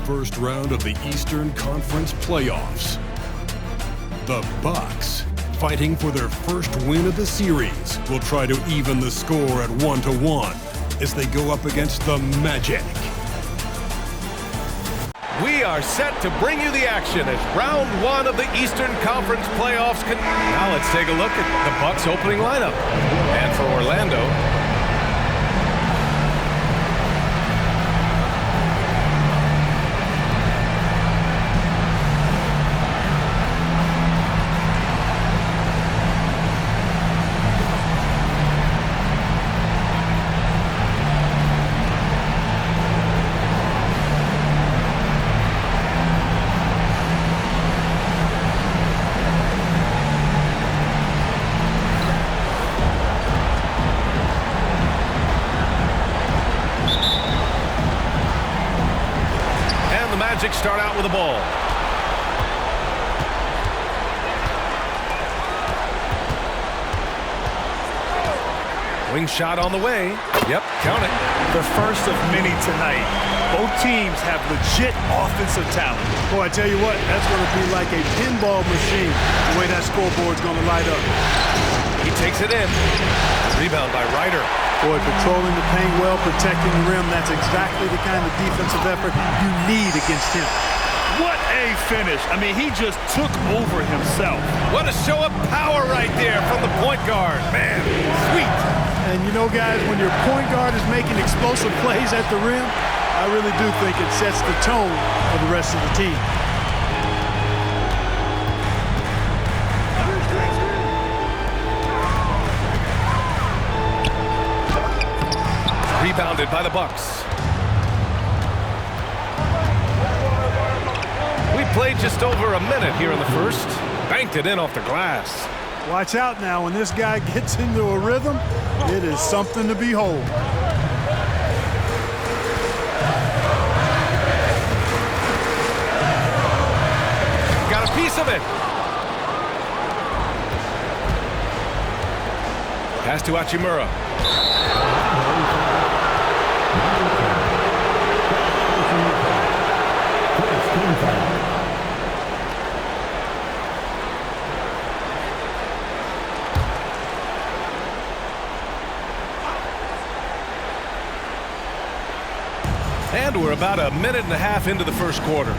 first round of the Eastern Conference playoffs. The Bucks, fighting for their first win of the series, will try to even the score at 1-1 as they go up against the Magic. We are set to bring you the action as round one of the Eastern Conference playoffs. Now let's take a look at the Bucks opening lineup. And for Orlando, Magic start out with the ball. Wing shot on the way. Yep, count it. The first of many tonight. Both teams have legit offensive talent. Boy, I tell you what, that's going to be like a pinball machine, the way that scoreboard's going to light up. He takes it in. Rebound by Ryder. Boy, patrolling the paint well, protecting the rim, that's exactly the kind of defensive effort you need against him. What a finish. I mean, he just took over himself. What a show of power right there from the point guard. Man, sweet. And you know, guys, when your point guard is making explosive plays at the rim, I really do think it sets the tone for the rest of the team. Rebounded by the Bucks. We played just over a minute here in the first. Banked it in off the glass. Watch out now. When this guy gets into a rhythm, it is something to behold. Got a piece of it. Pass to Hachimura. And we're about a minute and a half into the first quarter.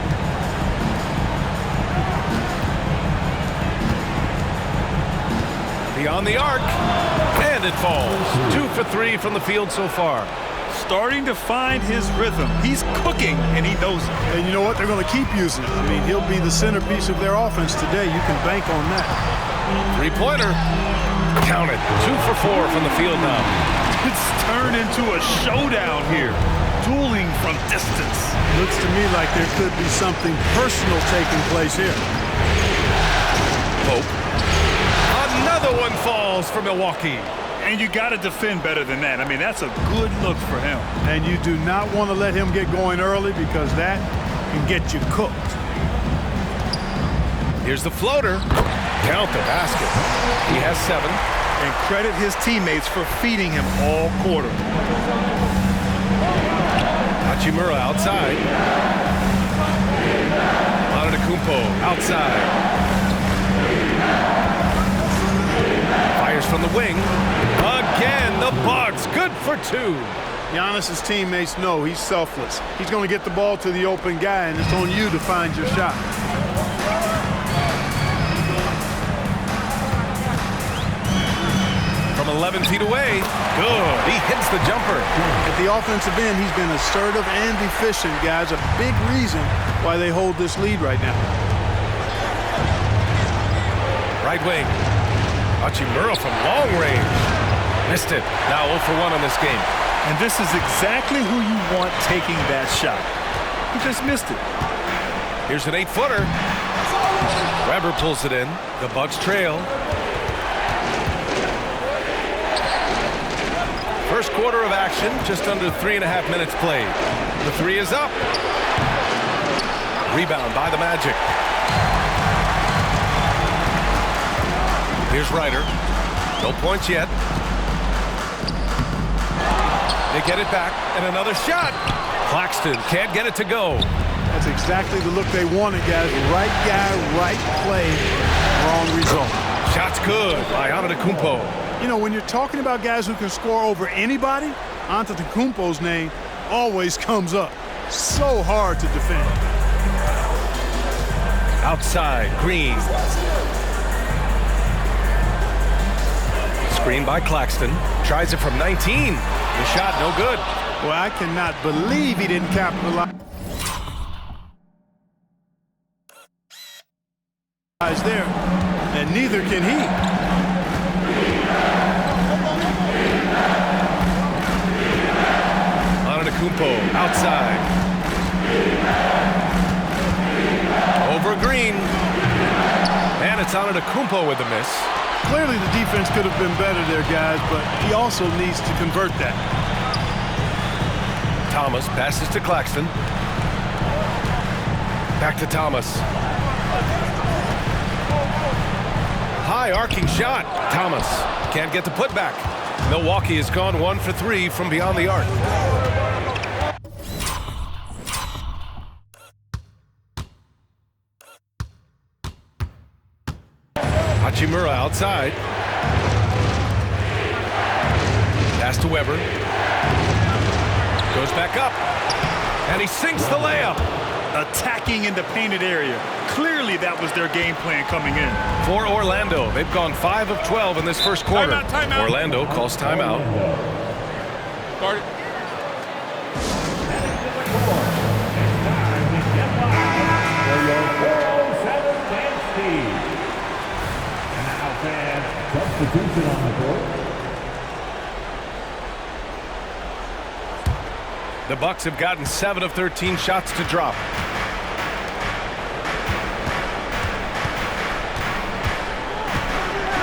Beyond the arc, and it falls. 2 for 3 from the field so far. Starting to find his rhythm. He's cooking, and he knows it. And you know what? They're going to keep using it. I mean, he'll be the centerpiece of their offense today. You can bank on that. Three-pointer. Count it. 2 for 4 from the field now. It's turned into a showdown here. Dueling from distance. Looks to me like there could be something personal taking place here. Pope. Another one falls for Milwaukee. And you got to defend better than that. I mean, that's a good look for him. And you do not want to let him get going early because that can get you cooked. Here's the floater. Count the basket. He has 7. And credit his teammates for feeding him all quarter. Hachimura outside. Antetokounmpo outside. Fires from the wing. Again, the Bucks. Good for 2. Giannis's teammates know he's selfless. He's going to get the ball to the open guy, and it's on you to find your shot. From 11 feet away. Good. He hits the jumper. At the offensive end, he's been assertive and efficient, guys. A big reason why they hold this lead right now. Right wing. Hachimura from long range. Missed it. Now 0 for 1 on this game. And this is exactly who you want taking that shot. He just missed it. Here's an 8-footer. Weber pulls it in. The Bucks trail. First quarter of action, just under 3.5 minutes played. The 3 is up. Rebound by the Magic. Here's Ryder. No points yet. They get it back, and another shot. Claxton can't get it to go. That's exactly the look they wanted, guys. Right guy, right play, wrong result. Shot's good by Antetokounmpo. You know, when you're talking about guys who can score over anybody, Antetokounmpo's name always comes up. So hard to defend. Outside, Green. Screen by Claxton. Tries it from 19. The shot no good. Well, I cannot believe he didn't capitalize there, and neither can he. Antetokounmpo outside. Over Green. And it's Antetokounmpo with the miss. Clearly the defense could have been better there, guys, but he also needs to convert that. Thomas passes to Claxton. Back to Thomas. High arcing shot. Thomas can't get the putback. Milwaukee has gone 1 for 3 from beyond the arc. Hachimura outside. Pass to Weber. Goes back up. And he sinks the layup. Attacking in the painted area. Clearly that was their game plan coming in. For Orlando, they've gone 5 of 12 in this first quarter. Timeout. Orlando calls timeout. Guard it. Substitution on the court. The Bucks have gotten 7 of 13 shots to drop.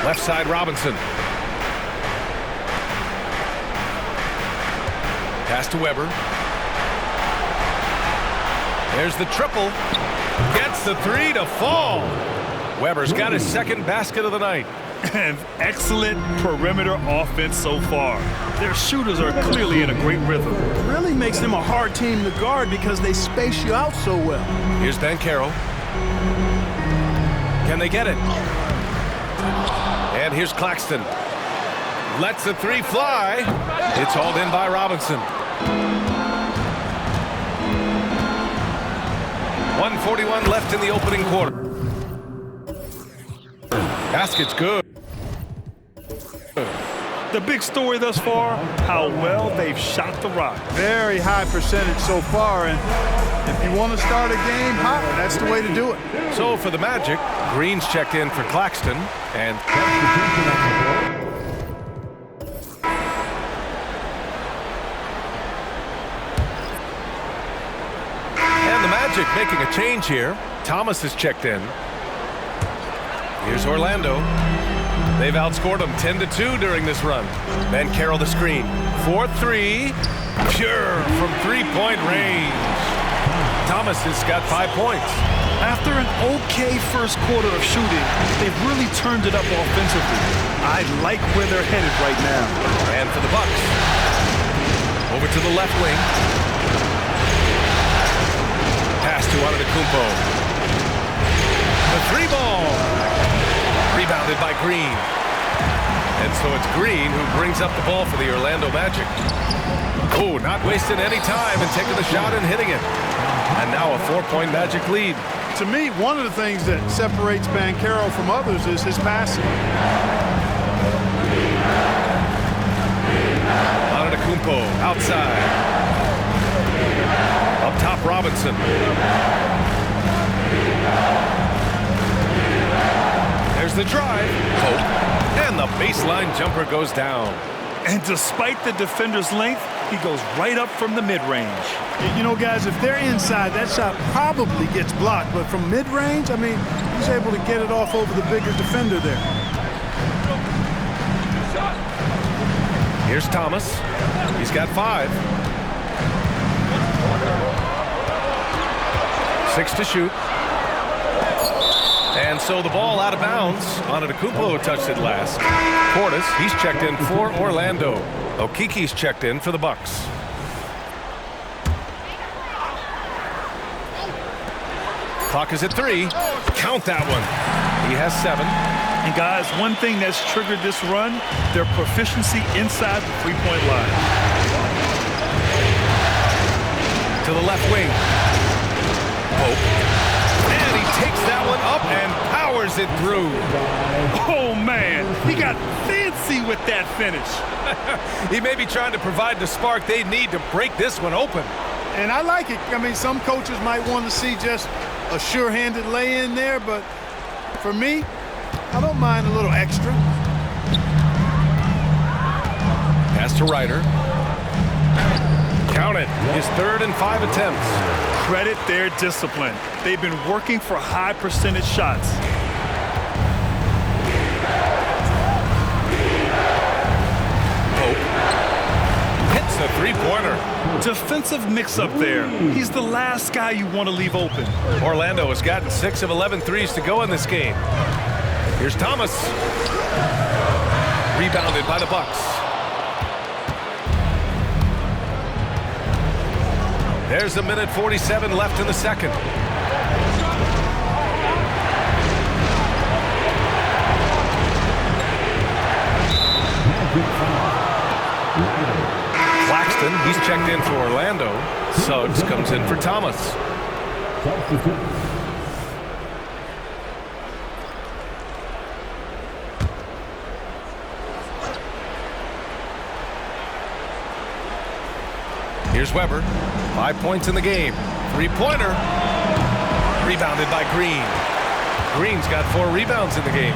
Left side, Robinson. Pass to Weber. There's the triple. Gets the 3 to fall. Weber's got his second basket of the night. And excellent perimeter offense so far. Their shooters are clearly in a great rhythm. It really makes them a hard team to guard because they space you out so well. Here's Banchero. Can they get it? And here's Claxton. Lets the 3 fly. It's hauled in by Robinson. 1:41 left in the opening quarter. Basket's good. The big story thus far, how well they've shot the rock. Very high percentage so far, and if you want to start a game hot, that's the way to do it. So for the Magic, Green's checked in for Claxton, and the Magic making a change here. Thomas is checked in. Here's Orlando. They've outscored them 10-2 during this run. Banchero the screen. 4-3. Pure from three-point range. Thomas has got 5 points. After an okay first quarter of shooting, they've really turned it up offensively. I like where they're headed right now. And for the Bucks. Over to the left wing. Pass to Antetokounmpo. The 3-ball. Rebounded by Green. And so it's Green who brings up the ball for the Orlando Magic. Oh, not wasting any time and taking the shot and hitting it. And now a 4-point Magic lead. To me, one of the things that separates Banchero from others is his passing. Antetokounmpo outside. Up top, Robinson. There's the drive. Pope. And the baseline jumper goes down. And despite the defender's length, he goes right up from the mid-range. You know, guys, if they're inside, that shot probably gets blocked. But from mid-range, I mean, he's able to get it off over the bigger defender there. Here's Thomas. He's got 5. 6 to shoot. And so the ball out of bounds. Antetokounmpo touched it last. Portis, he's checked in for Orlando. Okiki's checked in for the Bucks. Clock is at 3. Count that one. He has 7. And guys, one thing that's triggered this run, their proficiency inside the three-point line. To the left wing. Pope. And he takes that one up and powers it through. Oh, man. He got fancy with that finish. He may be trying to provide the spark they need to break this one open. And I like it. I mean, some coaches might want to see just a sure-handed lay-in there, but for me, I don't mind a little extra. Pass to Ryder. Count it. His 3rd and 5 attempts. Credit their discipline. They've been working for high percentage shots. Pope hits the three-pointer. Defensive mix-up there. He's the last guy you want to leave open. Orlando has gotten 6 of 11 threes to go in this game. Here's Thomas. Rebounded by the Bucks. There's a minute 47 left in the second. Claxton, he's checked in for Orlando. Suggs comes in for Thomas. Here's Weber. 5 points in the game. Three-pointer. Rebounded by Green. Green's got 4 rebounds in the game.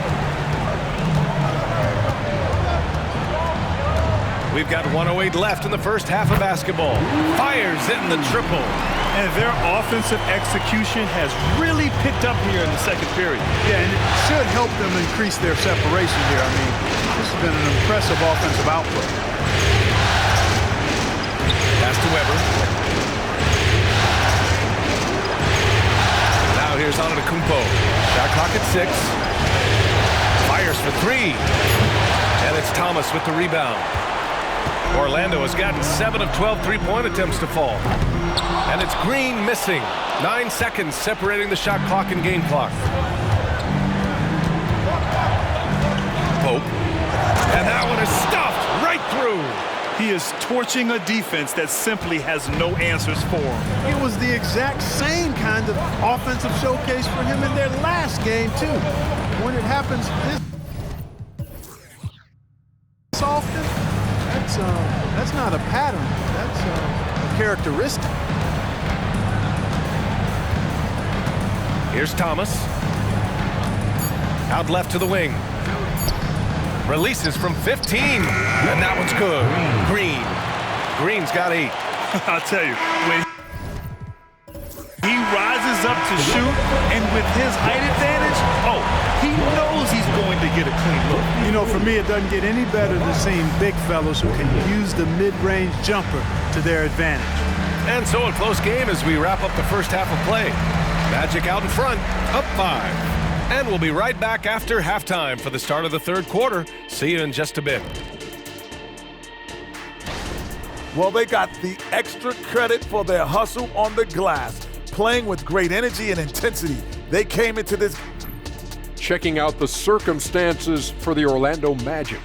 We've got 1:08 left in the first half of basketball. Fires in the triple. And their offensive execution has really picked up here in the second period. Yeah, and it should help them increase their separation here. I mean, this has been an impressive offensive output. Pass to Weber. Now here's Antetokounmpo. Shot clock at 6. Fires for 3. And it's Thomas with the rebound. Orlando has gotten 7 of 12 three-point attempts to fall. And it's Green missing. 9 seconds separating the shot clock and game clock. Pope. And that one is stuffed right through. He is torching a defense that simply has no answers for him. It was the exact same kind of offensive showcase for him in their last game, too. When it happens this often, that's not a pattern. That's a characteristic. Here's Thomas. Out left to the wing. Releases from 15. And that one's good. Green's got 8. I'll tell you, when he rises up to shoot, and with his height advantage, he knows he's going to get a clean look. You know, for me, it doesn't get any better than seeing big fellows who can use the mid-range jumper to their advantage. And so a close game as we wrap up the first half of play. Magic out in front, up 5. And we'll be right back after halftime for the start of the third quarter. See you in just a bit. Well, they got the extra credit for their hustle on the glass, playing with great energy and intensity. They came into this. Checking out the circumstances for the Orlando Magic.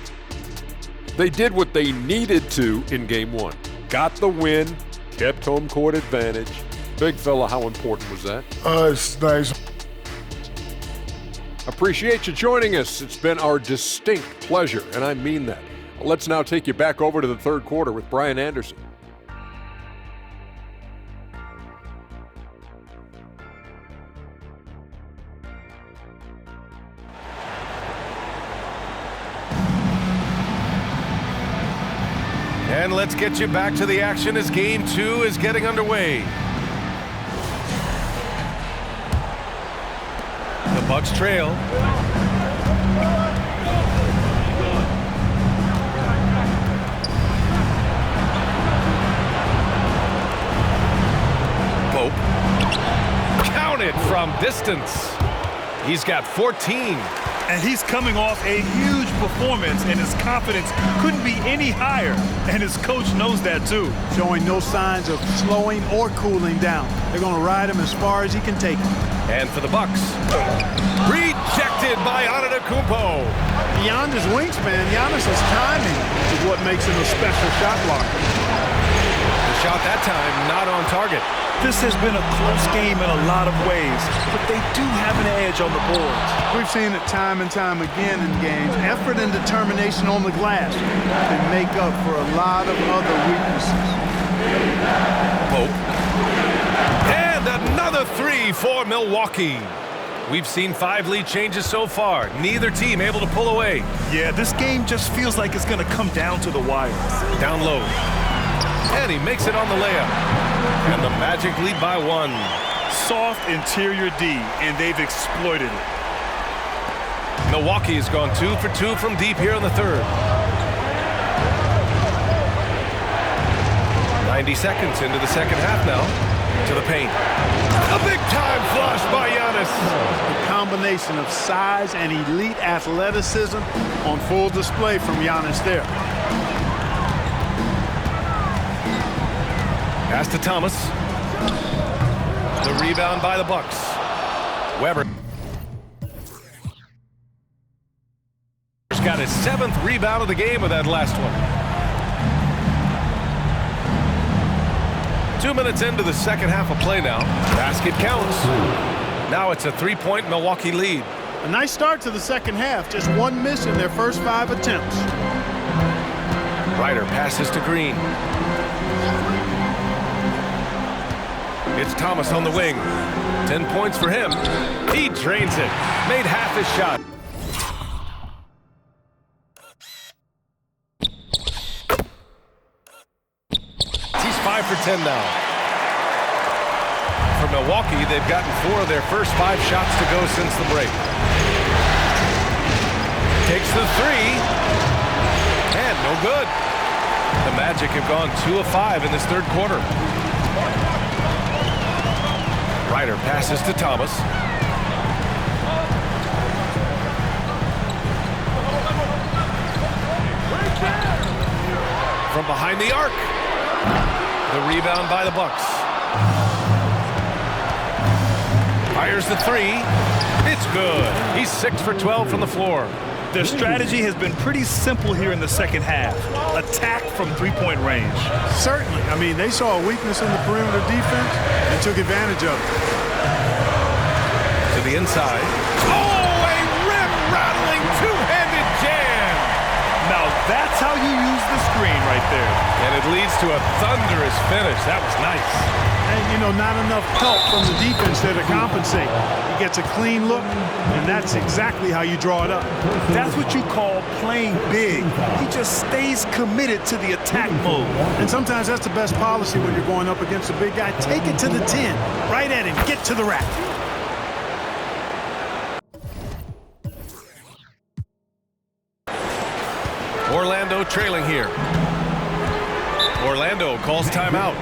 They did what they needed to in Game 1. Got the win, kept home court advantage. Big fella, how important was that? It's nice. Appreciate you joining us. It's been our distinct pleasure, and I mean that. Let's now take you back over to the third quarter with Brian Anderson. And let's get you back to the action as Game 2 is getting underway. The Bucks trail. Pope. Count it from distance. He's got 14. And he's coming off a huge performance, and his confidence couldn't be any higher. And his coach knows that, too. Showing no signs of slowing or cooling down. They're going to ride him as far as he can take him. And for the Bucks, rejected by Antetokounmpo. Beyond his wingspan, Giannis's timing is what makes him a special shot blocker. The shot that time not on target. This has been a close game in a lot of ways, but they do have an edge on the boards. We've seen it time and time again in games. Effort and determination on the glass can make up for a lot of other weaknesses. Pope. And another three for Milwaukee. We've seen 5 lead changes so far. Neither team able to pull away. Yeah, this game just feels like it's going to come down to the wire. Down low. And he makes it on the layup. And the Magic lead by 1. Soft interior D, and they've exploited it. Milwaukee has gone 2 for 2 from deep here in the third. 90 seconds into the second half now. To the paint. A big-time flush by Giannis. A combination of size and elite athleticism on full display from Giannis there. Pass to Thomas. The rebound by the Bucks. Weber. He's got his 7th rebound of the game with that last one. 2 minutes into the second half of play now. Basket counts. Now it's a 3-point Milwaukee lead. A nice start to the second half. Just 1 miss in their first 5 attempts. Ryder passes to Green. It's Thomas on the wing. 10 points for him. He drains it. Made half his shot. He's 5 for 10 now. For Milwaukee, they've gotten 4 of their first 5 shots to go since the break. Takes the 3. And no good. The Magic have gone 2 of 5 in this third quarter. Ryder passes to Thomas. From behind the arc. The rebound by the Bucks. Fires the 3. It's good. He's 6 for 12 from the floor. Their strategy has been pretty simple here in the second half. Attack from 3-point range. Certainly. I mean, they saw a weakness in the perimeter defense and took advantage of it. To the inside. Oh, a rim-rattling two-handed jam. Now that's how you use the screen right there. And it leads to a thunderous finish. That was nice. And, you know, not enough help from the defense there to compensate. He gets a clean look, and that's exactly how you draw it up. That's what you call playing big. He just stays committed to the attack mode. And sometimes that's the best policy when you're going up against a big guy. Take it to the 10. Right at him. Get to the rack. Orlando trailing here. Orlando calls timeout.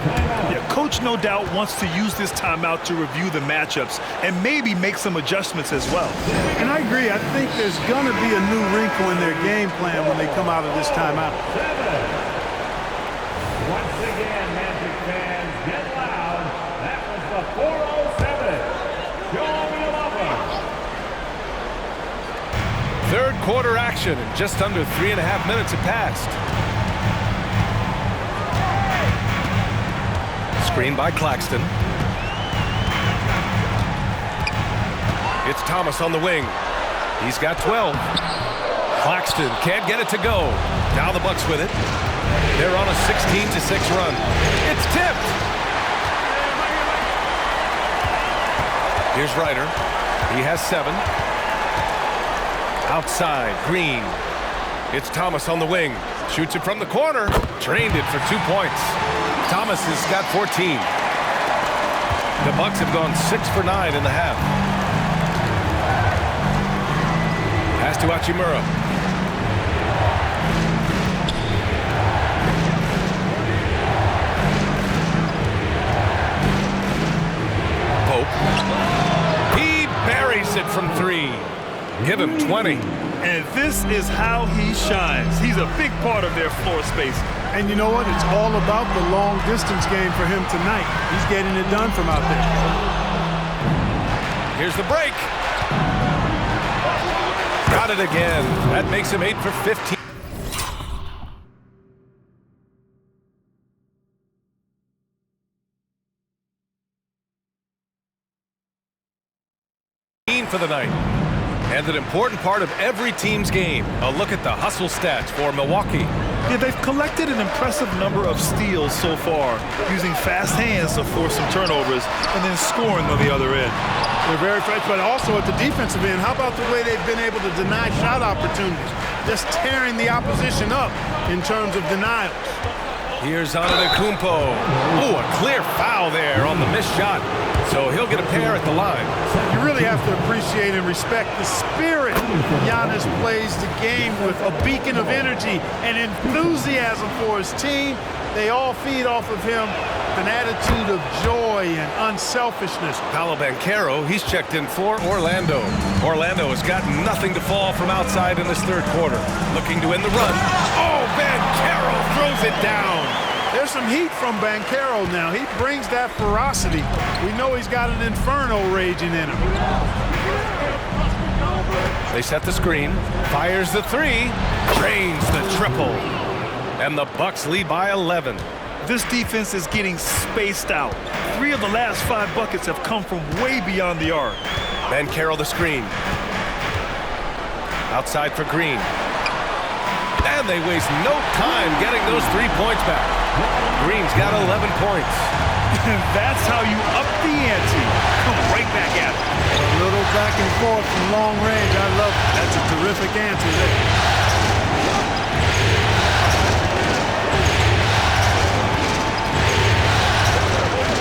Yeah, coach no doubt wants to use this timeout to review the matchups and maybe make some adjustments as well. And I agree. I think there's going to be a new wrinkle in their game plan when they come out of this timeout. Once again, Magic fans, get loud. That was the 407. Show me a lover. Third quarter action, and just under 3.5 minutes have passed. Screen by Claxton. It's Thomas on the wing. He's got 12. Claxton can't get it to go. Now the Bucks with it. They're on a 16-6 run. It's tipped. Here's Ryder. He has 7. Outside, Green. It's Thomas on the wing. Shoots it from the corner. Drained it for 2 points. Thomas has got 14. The Bucks have gone 6 for 9 in the half. Pass to Hachimura. Pope. He buries it from 3. Give him 20. And this is how he shines. He's a big part of their floor space. And you know what? It's all about the long distance game for him tonight. He's getting it done from out there. Here's the break. Got it again. That makes him 8 for 15. For the night. And an important part of every team's game. A look at the hustle stats for Milwaukee. Yeah, they've collected an impressive number of steals so far, using fast hands to force some turnovers and then scoring on the other end. They're very fresh, but also at the defensive end, how about the way they've been able to deny shot opportunities? Just tearing the opposition up in terms of denials. Here's Antetokounmpo. Ooh, a clear foul there on the missed shot. So he'll get a pair at the line. You really have to appreciate and respect the spirit Giannis plays the game with, a beacon of energy and enthusiasm for his team. They all feed off of him, an attitude of joy and unselfishness. Paolo Banchero, he's checked in for Orlando. Orlando has got nothing to fall from outside in this third quarter. Looking to win the run. Oh, Banchero throws it down. There's some heat from Banchero now. He brings that ferocity. We know he's got an inferno raging in him. They set the screen, fires the three, drains the triple. And the Bucks lead by 11. This defense is getting spaced out. 3 of the last 5 buckets have come from way beyond the arc. Banchero the screen. Outside for Green. And they waste no time getting those 3 points back. Green's got 11 points. And that's how you up the ante. Come right back at it. A little back and forth from long range. I love it. That's a terrific answer there.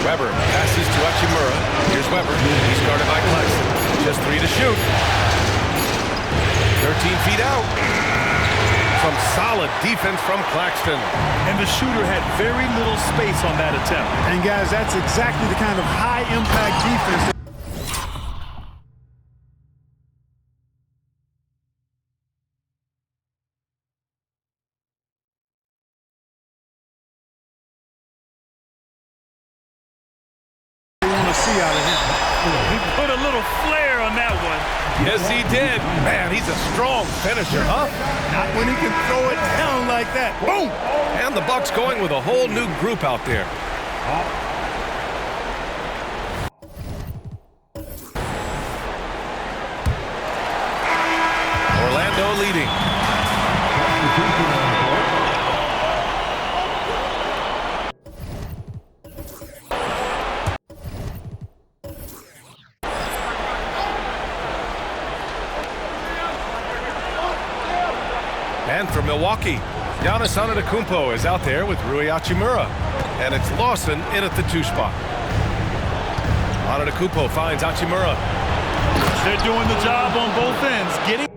Weber passes to Hachimura. Here's Weber. He's guarded by Claxton. Just 3 to shoot. 13 feet out. Some solid defense from Claxton. And the shooter had very little space on that attempt. And guys, that's exactly the kind of high-impact defense. See out of him. He put a little flair on that one. Yes, he did. Man, he's a strong finisher, huh? Not when he can throw it down like that. Boom! And the Bucks going with a whole new group out there. Orlando leading. And for Milwaukee, Giannis Antetokounmpo is out there with Rui Hachimura. And it's Lawson in at the 2 spot. Antetokounmpo finds Hachimura. They're doing the job on both ends. Getting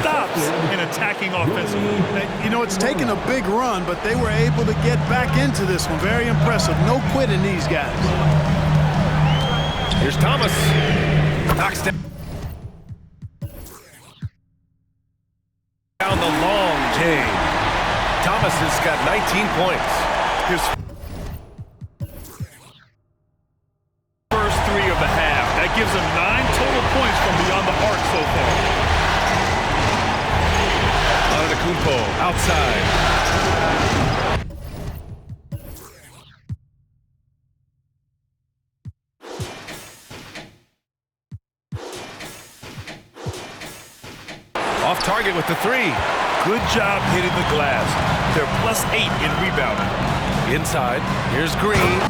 stops in attacking offensively. You know, it's taken a big run, but they were able to get back into this one. Very impressive. No quitting these guys. Here's Thomas. Knocks down the long J. Thomas has got 19 points. His first 3 of the half. That gives him 9 total points from beyond the arc so far. Antetokounmpo outside. Off target with the 3. Good job hitting the glass. They're +8 in rebounding. Inside, here's Green.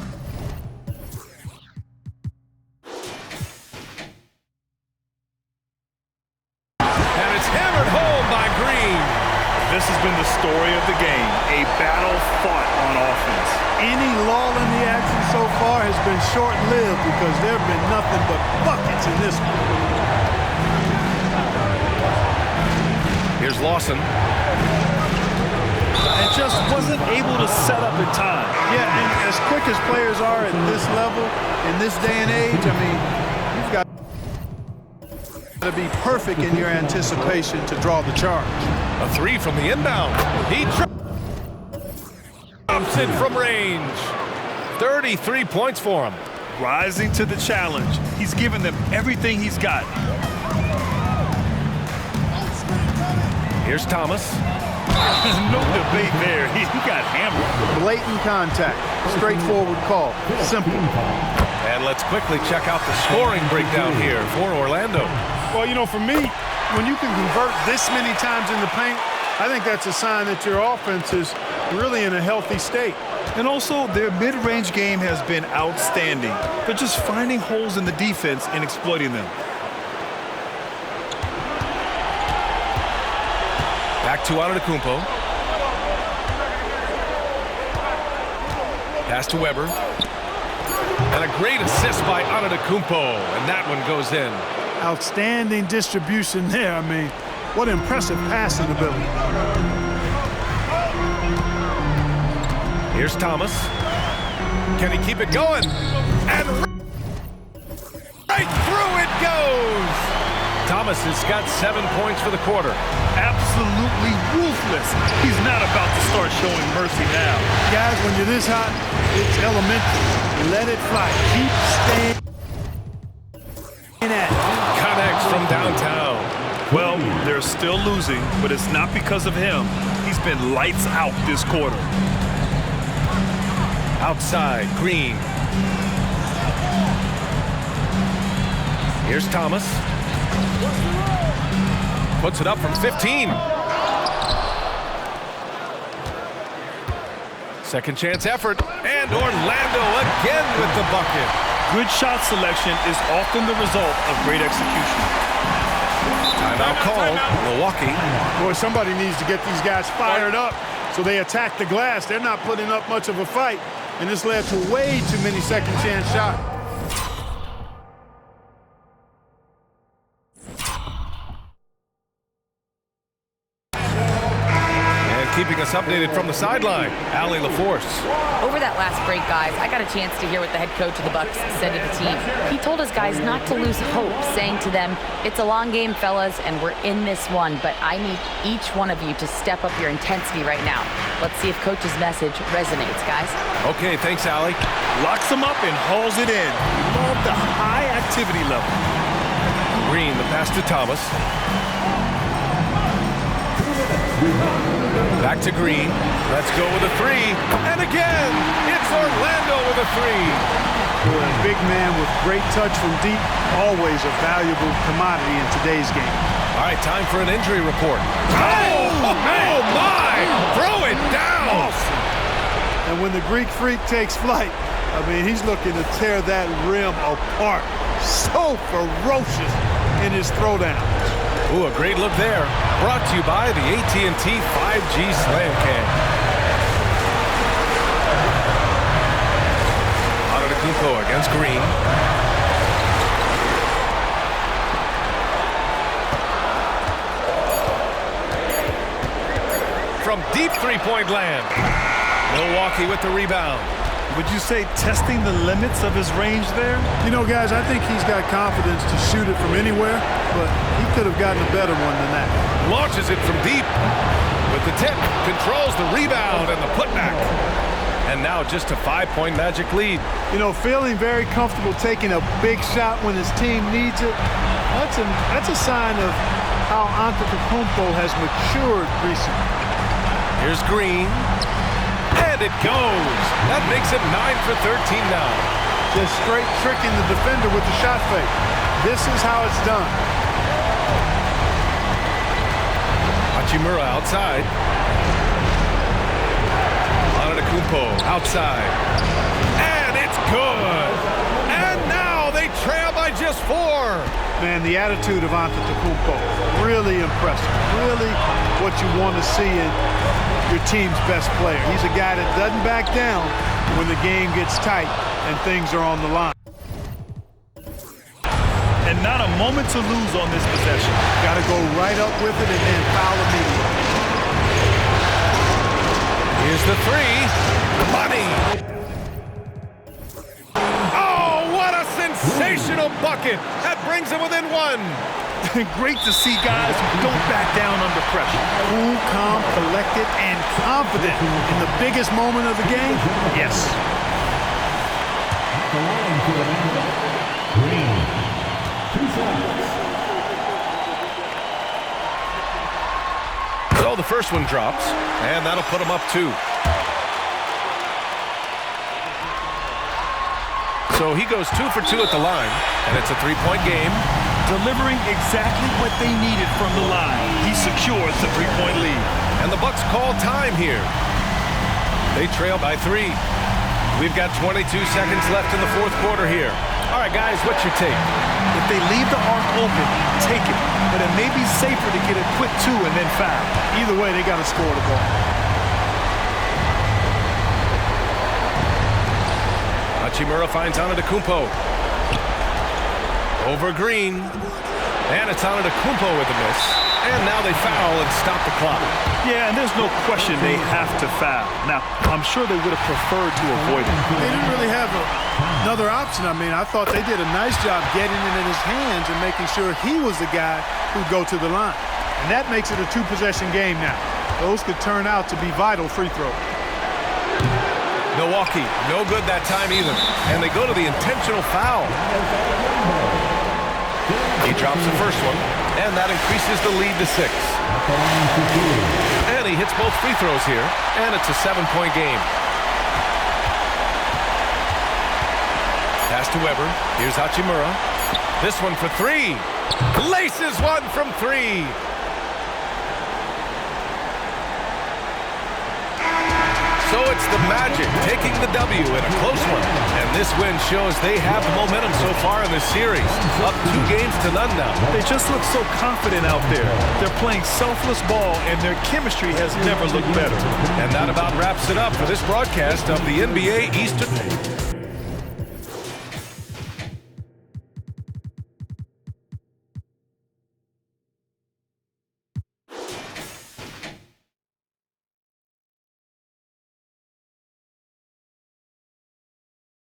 And it's hammered home by Green. This has been the story of the game, a battle fought on offense. Any lull in the action so far has been short-lived because there have been nothing but buckets in this one. Here's Lawson. And just wasn't able to set up in time. Yeah, and as quick as players are at this level, in this day and age, I mean, you've got To be perfect in your anticipation to draw the charge. A three from the inbound. He drops it from range. 33 points for him. Rising to the challenge. He's given them everything he's got. Here's Thomas. No debate there. He got hammered. Blatant contact. Straightforward call. Simple. And let's quickly check out the scoring breakdown here for Orlando. Well, you know, for me, when you can convert this many times in the paint, I think that's a sign that your offense is really in a healthy state. And also, their mid-range game has been outstanding. They're just finding holes in the defense and exploiting them. Back to Antetokounmpo. Pass to Weber. And a great assist by Antetokounmpo. And that one goes in. Outstanding distribution there. I mean, what impressive passing ability. Here's Thomas. Can he keep it going? And right through it goes! Thomas has got 7 points for the quarter. Absolutely ruthless. He's not about to start showing mercy now. Guys, when you're this hot, it's elementary. Let it fly. Keep staying at it. Connects from downtown. Well, they're still losing, but it's not because of him. He's been lights out this quarter. Outside, Green. Here's Thomas. Puts it up from 15. Second chance effort. And Orlando again with the bucket. Good shot selection is often the result of great execution. Timeout called. Milwaukee. Boy, somebody needs to get these guys fired up so they attack the glass. They're not putting up much of a fight, and this led to way too many second chance shots. Keeping us updated from the sideline, Allie LaForce. Over that last break, guys, I got a chance to hear what the head coach of the Bucks said to the team. He told his guys not to lose hope, saying to them, "It's a long game, fellas, and we're in this one, but I need each one of you to step up your intensity right now." Let's see if coach's message resonates, guys. Okay, thanks, Allie. Locks him up and hauls it in. Love the high activity level. Green, the pass to Thomas. Back to Green. Let's go with a three. And again, it's Orlando with a three. A big man with great touch from deep, always a valuable commodity in today's game. All right, time for an injury report. Oh my! Throw it down! Awesome. And when the Greek Freak takes flight, I mean, he's looking to tear that rim apart. So ferocious in his throwdown. Ooh, a great look there. Brought to you by the AT&T 5G Slam Cam. Antetokounmpo against Green. From deep three-point land. Milwaukee with the rebound. Would you say testing the limits of his range there? You know, guys, I think he's got confidence to shoot it from anywhere, but he could have gotten a better one than that. Launches it from deep with the tip, controls the rebound and the putback. And now just a 5-point Magic lead. You know, feeling very comfortable taking a big shot when his team needs it, that's a sign of how Antetokounmpo has matured recently. Here's Green. And it goes. That makes it 9 for 13 now. Just straight tricking the defender with the shot fake. This is how it's done. Hachimura outside. Antetokounmpo outside. And it's good. And now they trail by just 4. Man, the attitude of Antetokounmpo, really impressive. Really what you want to see in your team's best player. He's a guy that doesn't back down when the game gets tight and things are on the line. And not a moment to lose on this possession. Got to go right up with it and then foul immediately. Here's the three. Money. Oh, what a sensational bucket. That brings him within 1. Great to see guys who don't back down under pressure. Cool, calm, collected, and confident in the biggest moment of the game. Yes. Green. 2 flags. So the first one drops, and that'll put him up 2. So he goes 2 for 2 at the line, and it's a 3-point game. Delivering exactly what they needed from the line. He secures the 3-point lead. And the Bucks call time here. They trail by 3. We've got 22 seconds left in the fourth quarter here. All right, guys, what's your take? If they leave the arc open, take it. But it may be safer to get a quick 2 and then foul. Either way, they got to score the ball. Hachimura finds Antetokounmpo. Over Green. And it's Antetokounmpo with a miss. And now they foul and stop the clock. Yeah, and there's no question they have to foul. Now, I'm sure they would have preferred to avoid it. They didn't really have another option. I mean, I thought they did a nice job getting it in his hands and making sure he was the guy who'd go to the line. And that makes it a 2-possession game now. Those could turn out to be vital free throws. Milwaukee, no good that time either. And they go to the intentional foul. He drops the first one, and that increases the lead to 6. And he hits both free throws here, and it's a 7-point game. Pass to Weber. Here's Hachimura. This one for 3. Laces one from 3. So it's the Magic taking the W in a close one. And this win shows they have the momentum so far in this series. Up 2 games to none now. They just look so confident out there. They're playing selfless ball, and their chemistry has never looked better. And that about wraps it up for this broadcast of the NBA Eastern.